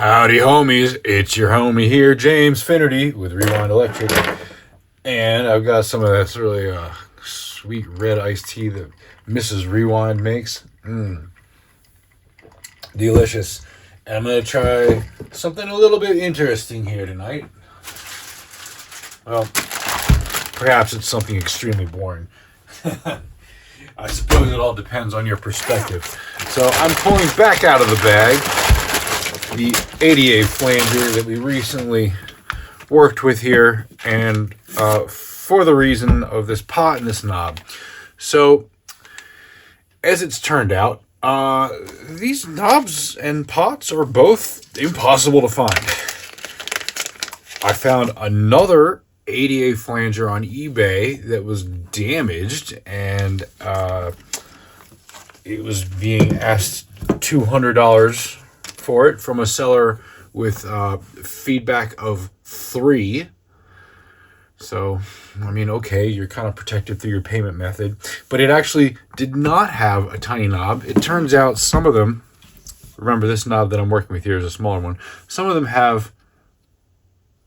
Howdy homies, it's your homie here, James Finnerty with Rewind Electric, and I've got some of this really sweet red iced tea that Mrs. Rewind makes. Delicious. And I'm going to try something a little bit interesting here tonight. Well, perhaps it's something extremely boring. I suppose it all depends on your perspective. So I'm pulling back out of the bag the 88 flanger that we recently worked with here, and for the reason of this pot and this knob. So, as it's turned out, these knobs and pots are both impossible to find. I found another 88 flanger on eBay that was damaged, and it was being asked $200 for it from a seller with feedback of 3. So, I mean, okay, you're kind of protected through your payment method, but it actually did not have a tiny knob. It turns out some of them, remember this knob that I'm working with here is a smaller one, some of them have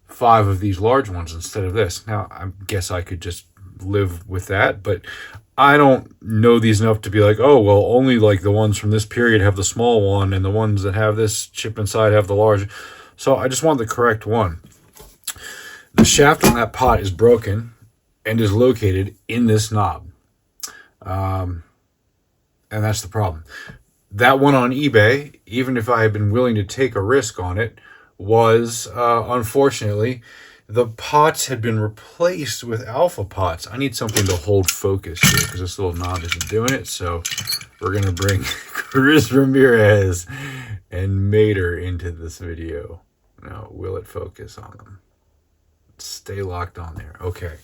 5 of these large ones instead of this. Now, I guess I could just live with that, but I don't know these enough to be like, oh, well, only like the ones from this period have the small one and the ones that have this chip inside have the large. So I just want the correct one. The shaft on that pot is broken and is located in this knob. And that's the problem. That one on eBay, even if I had been willing to take a risk on it, was, unfortunately, the pots had been replaced with alpha pots. I need something to hold focus here because this little knob isn't doing it. So we're going to bring Chris Ramirez and Mater into this video. Now, will it focus on them? Stay locked on there. Okay.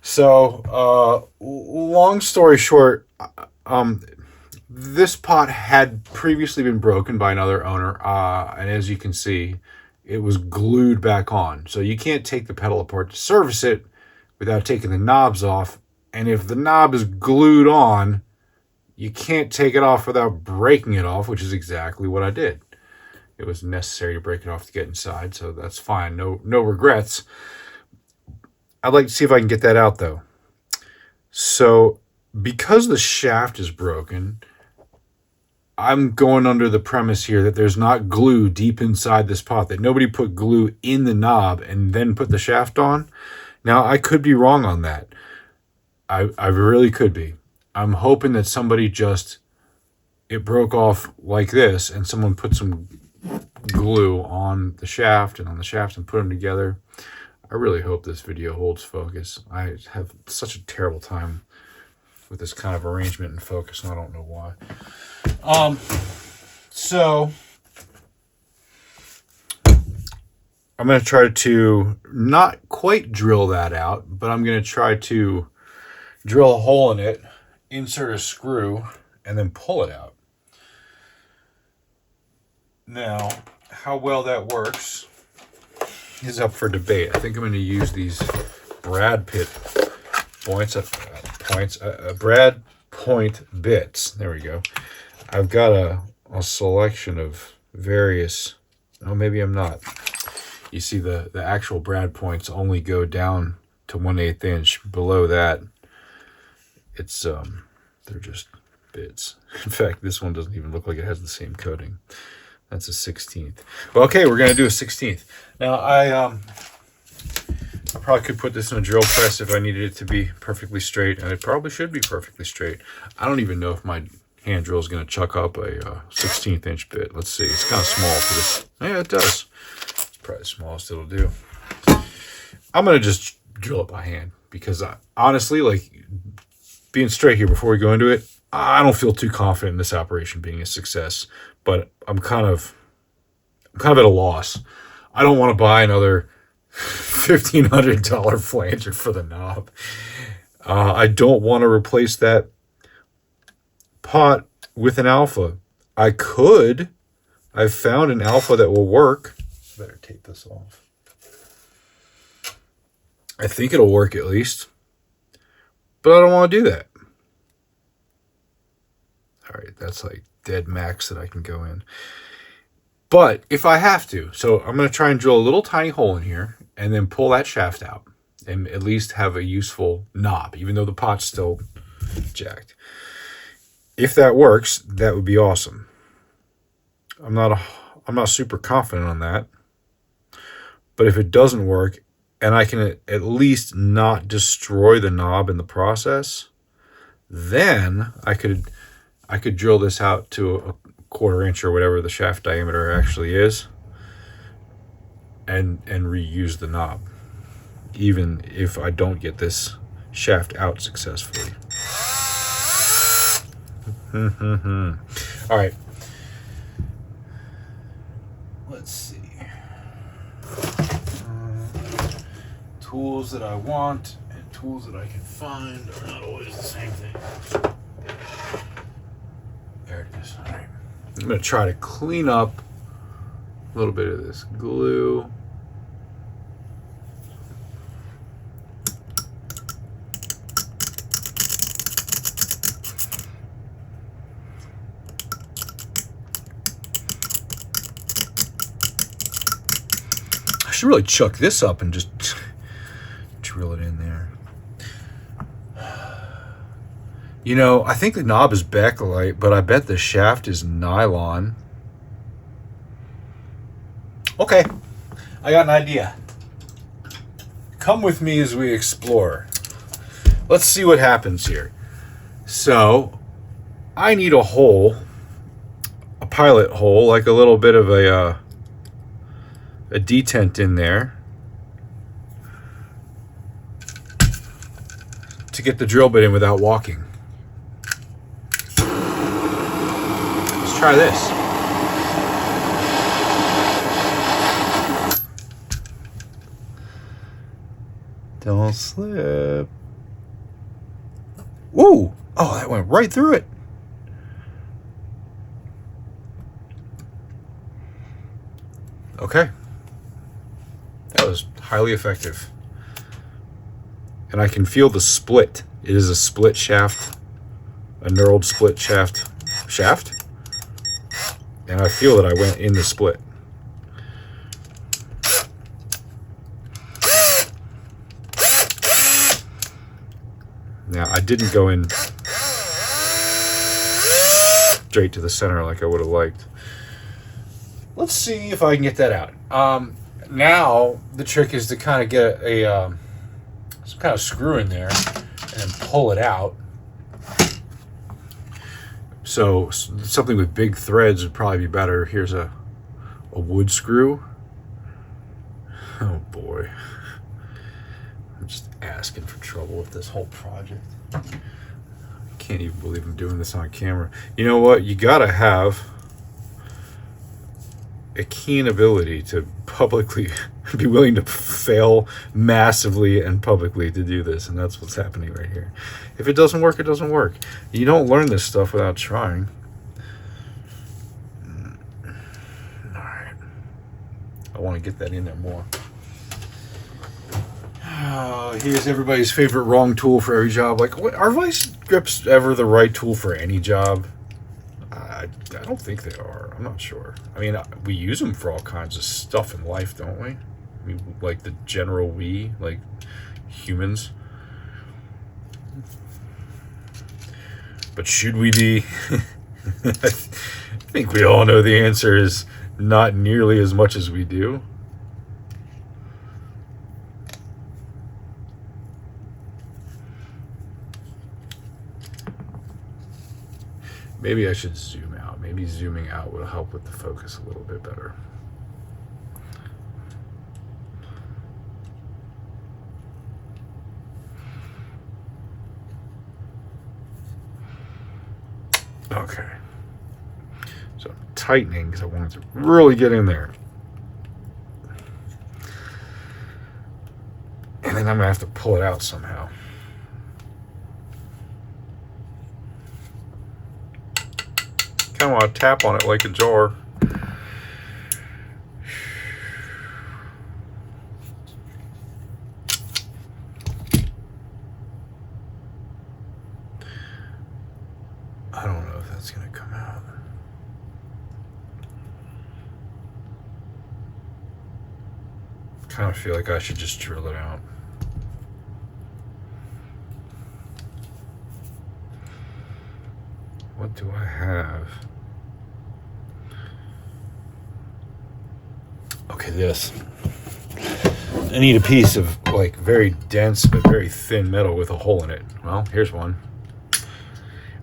So, long story short, this pot had previously been broken by another owner. And as you can see, it was glued back on. So you can't take the pedal apart to service it without taking the knobs off. And if the knob is glued on, you can't take it off without breaking it off, which is exactly what I did. It was necessary to break it off to get inside, so that's fine. No regrets. I'd like to see if I can get that out, though. So because the shaft is broken, I'm going under the premise here that there's not glue deep inside this pot, that nobody put glue in the knob and then put the shaft on. Now, I could be wrong on that. I really could be. I'm hoping that somebody just, it broke off like this and someone put some glue on the shaft and on the shaft and put them together. I really hope this video holds focus. I have such a terrible time with this kind of arrangement and focus, and I don't know why. So I'm going to try to not quite drill that out, but I'm going to try to drill a hole in it, insert a screw, and then pull it out. Now, how well that works is up for debate. I think I'm going to use these Brad point bits. There we go. I've got a selection of various. Oh, maybe I'm not. You see, the actual brad points only go down to 1/8 inch. Below that, it's they're just bits. In fact, this one doesn't even look like it has the same coating. That's a 16th. Well, okay, we're gonna do a 16th. Now, I probably could put this in a drill press if I needed it to be perfectly straight, and it probably should be perfectly straight. I don't even know if my hand drill is going to chuck up a 16th inch bit. Let's see. It's kind of small for this. Yeah, it does. It's probably the smallest it'll do. I'm going to just drill it by hand because honestly, like, being straight here before we go into it, I don't feel too confident in this operation being a success, but I'm kind of at a loss. I don't want to buy another $1,500 flanger for the knob. I don't want to replace that pot with an alpha. I've found an alpha that will work. Better take this off. I think it'll work at least, but I don't want to do that. All right, that's like dead max that I can go in. But if I have to, so I'm going to try and drill a little tiny hole in here and then pull that shaft out and at least have a useful knob, even though the pot's still jacked. If that works, that would be awesome. I'm not super confident on that. But if it doesn't work and I can at least not destroy the knob in the process, then I could drill this out to a 1/4 inch or whatever the shaft diameter actually is and reuse the knob, even if I don't get this shaft out successfully. All right. Let's see. Tools that I want and tools that I can find are not always the same thing. There it is. All right. I'm going to try to clean up a little bit of this glue. I should really chuck this up and just drill it in there. You know, I think the knob is bakelite, but I bet the shaft is nylon. Okay, I got an idea. Come with me as we explore. Let's see what happens here. So, I need a hole, a pilot hole, like a little bit of a detent in there to get the drill bit in without walking. Let's try this. Don't slip. Woo! Oh, that went right through it. Okay. That was highly effective. And I can feel the split. It is a split shaft, a knurled split shaft. And I feel that I went in the split. Now, I didn't go in straight to the center like I would have liked. Let's see if I can get that out. Now, the trick is to kind of get some kind of screw in there and then pull it out. So something with big threads would probably be better. Here's a wood screw. Oh boy. I'm just asking for trouble with this whole project. I can't even believe I'm doing this on camera. You know what? You gotta have a keen ability to publicly be willing to fail massively and publicly to do this, and that's what's happening right here. If it doesn't work, it doesn't work. You don't learn this stuff without trying. All right, I want to get that in there more. Here's everybody's favorite wrong tool for every job. Like, what, are vice grips ever the right tool for any job? I don't think they are. I'm not sure. I mean, we use them for all kinds of stuff in life, don't we? I mean, like the general we, like humans. But should we be? I think we all know the answer is not nearly as much as we do. Maybe I should zoom out. Maybe zooming out will help with the focus a little bit better. Okay. So I'm tightening because I want it to really get in there. And then I'm going to have to pull it out somehow. Kind of want to tap on it like a jar. I don't know if that's going to come out. kind of feel like I should just drill it out. What do I have? Okay, this. I need a piece of like very dense but very thin metal with a hole in it. Well, here's one.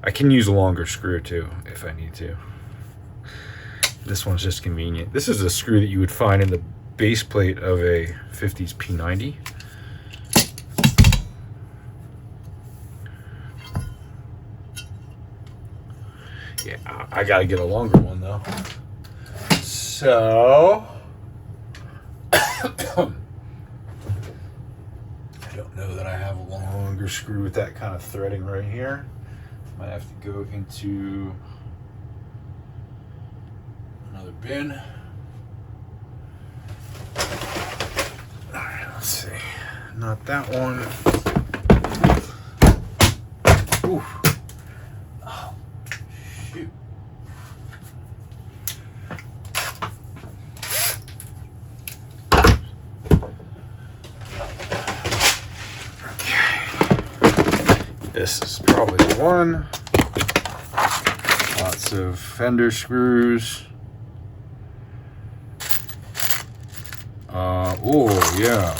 I can use a longer screw too if I need to. This one's just convenient. This is a screw that you would find in the base plate of a 50s P90. Yeah, I gotta get a longer one though. So I don't know that I have a longer screw with that kind of threading right here. Might have to go into another bin. Alright, let's see. Not that one. Ooh. Oh, shoot. This is probably the one. Lots of fender screws. Oh yeah.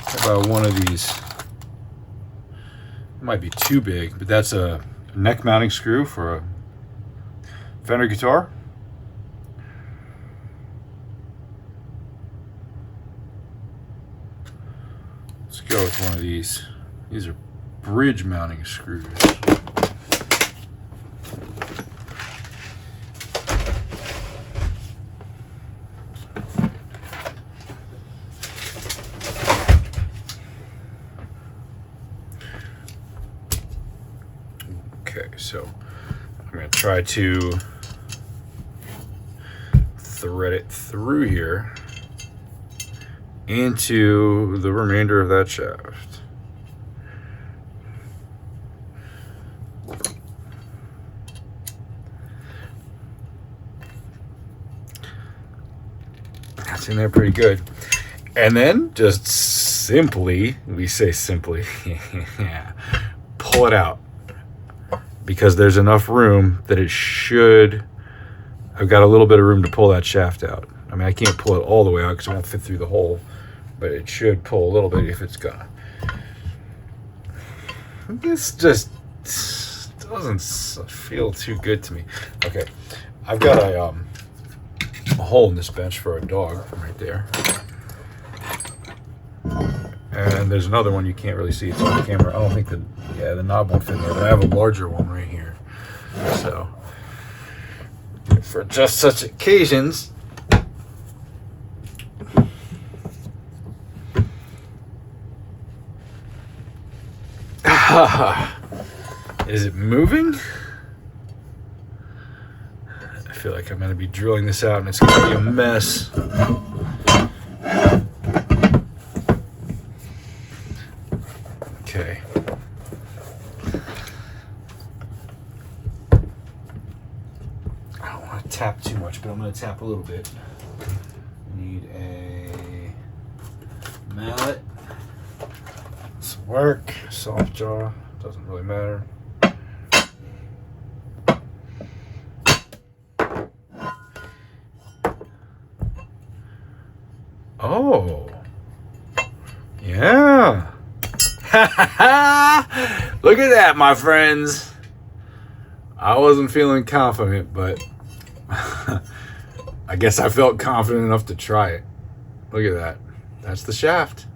How about one of these? It might be too big, but that's a neck mounting screw for a Fender guitar. Let's go with one of these. These are bridge mounting screws. Okay, so I'm going to try to thread it through here into the remainder of that shaft. That's in there pretty good. And then just simply, we say simply, yeah, pull it out. Because there's enough room that it should, I've got a little bit of room to pull that shaft out. I mean, I can't pull it all the way out because it won't fit through the hole, but it should pull a little bit if it's gonna. This just doesn't feel too good to me. Okay, I've got a hole in this bench for a dog right there. And there's another one you can't really see. It's on the camera. I don't think the knob won't fit in there, but I have a larger one right here. So, for just such occasions, is it moving? I feel like I'm going to be drilling this out and it's going to be a mess. Okay. I don't want to tap too much, but I'm going to tap a little bit. Need a mallet. Some work. Soft jaw. Doesn't really matter. Oh. Yeah. Look at that, my friends. I wasn't feeling confident, but I guess I felt confident enough to try it. Look at that. That's the shaft.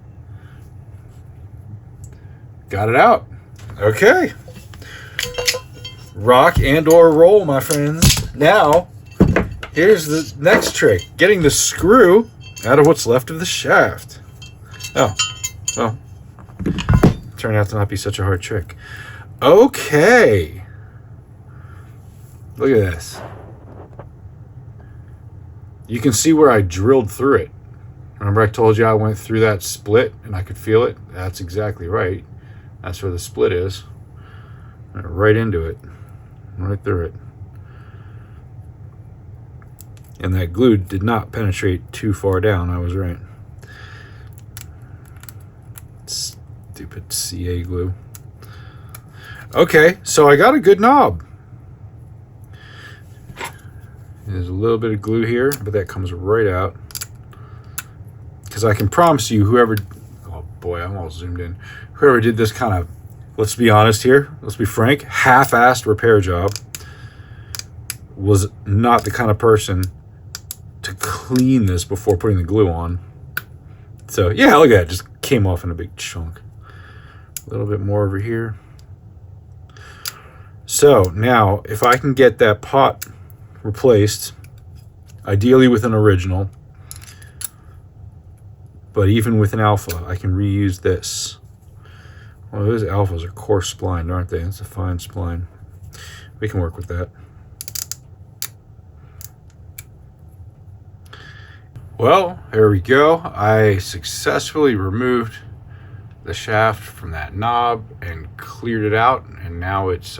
Got it out. Okay. Rock and or roll, my friends. Now, here's the next trick. Getting the screw out of what's left of the shaft. Oh, well. Turned out to not be such a hard trick. Okay. Look at this. You can see where I drilled through it. Remember I told you I went through that split and I could feel it? That's exactly right. That's where the split is. Right into it. Right through it. And that glue did not penetrate too far down. I was right. Stupid CA glue. Okay, so I got a good knob. There's a little bit of glue here, but that comes right out. Because I can promise you, whoever, oh boy, I'm all zoomed in. Whoever did this kind of, let's be honest here, let's be frank, half-assed repair job was not the kind of person to clean this before putting the glue on. So yeah, look at that, just came off in a big chunk. A little bit more over here. So now, if I can get that pot replaced, ideally with an original, but even with an alpha, I can reuse this. Well, those alphas are coarse splined, aren't they? It's a fine spline. We can work with that. Well, there we go. I successfully removed the shaft from that knob and cleared it out, and now it's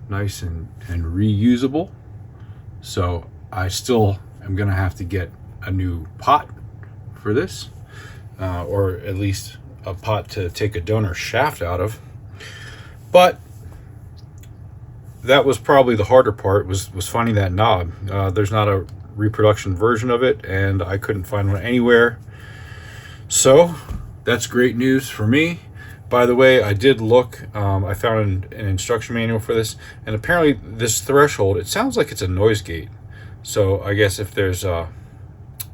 nice and reusable. So I still am gonna have to get a new pot for this, or at least a pot to take a donor shaft out of. But that was probably the harder part, was finding that knob. There's not a reproduction version of it, and I couldn't find one anywhere. So that's great news for me. By the way, I did look, I found an instruction manual for this, and apparently this threshold, it sounds like it's a noise gate. So I guess if there's a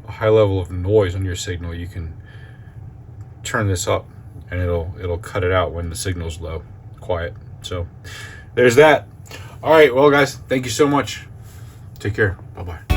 high level of noise on your signal, you can turn this up and it'll cut it out when the signal's low, quiet. So there's that. All right, well guys, thank you so much. Take care. Bye-bye.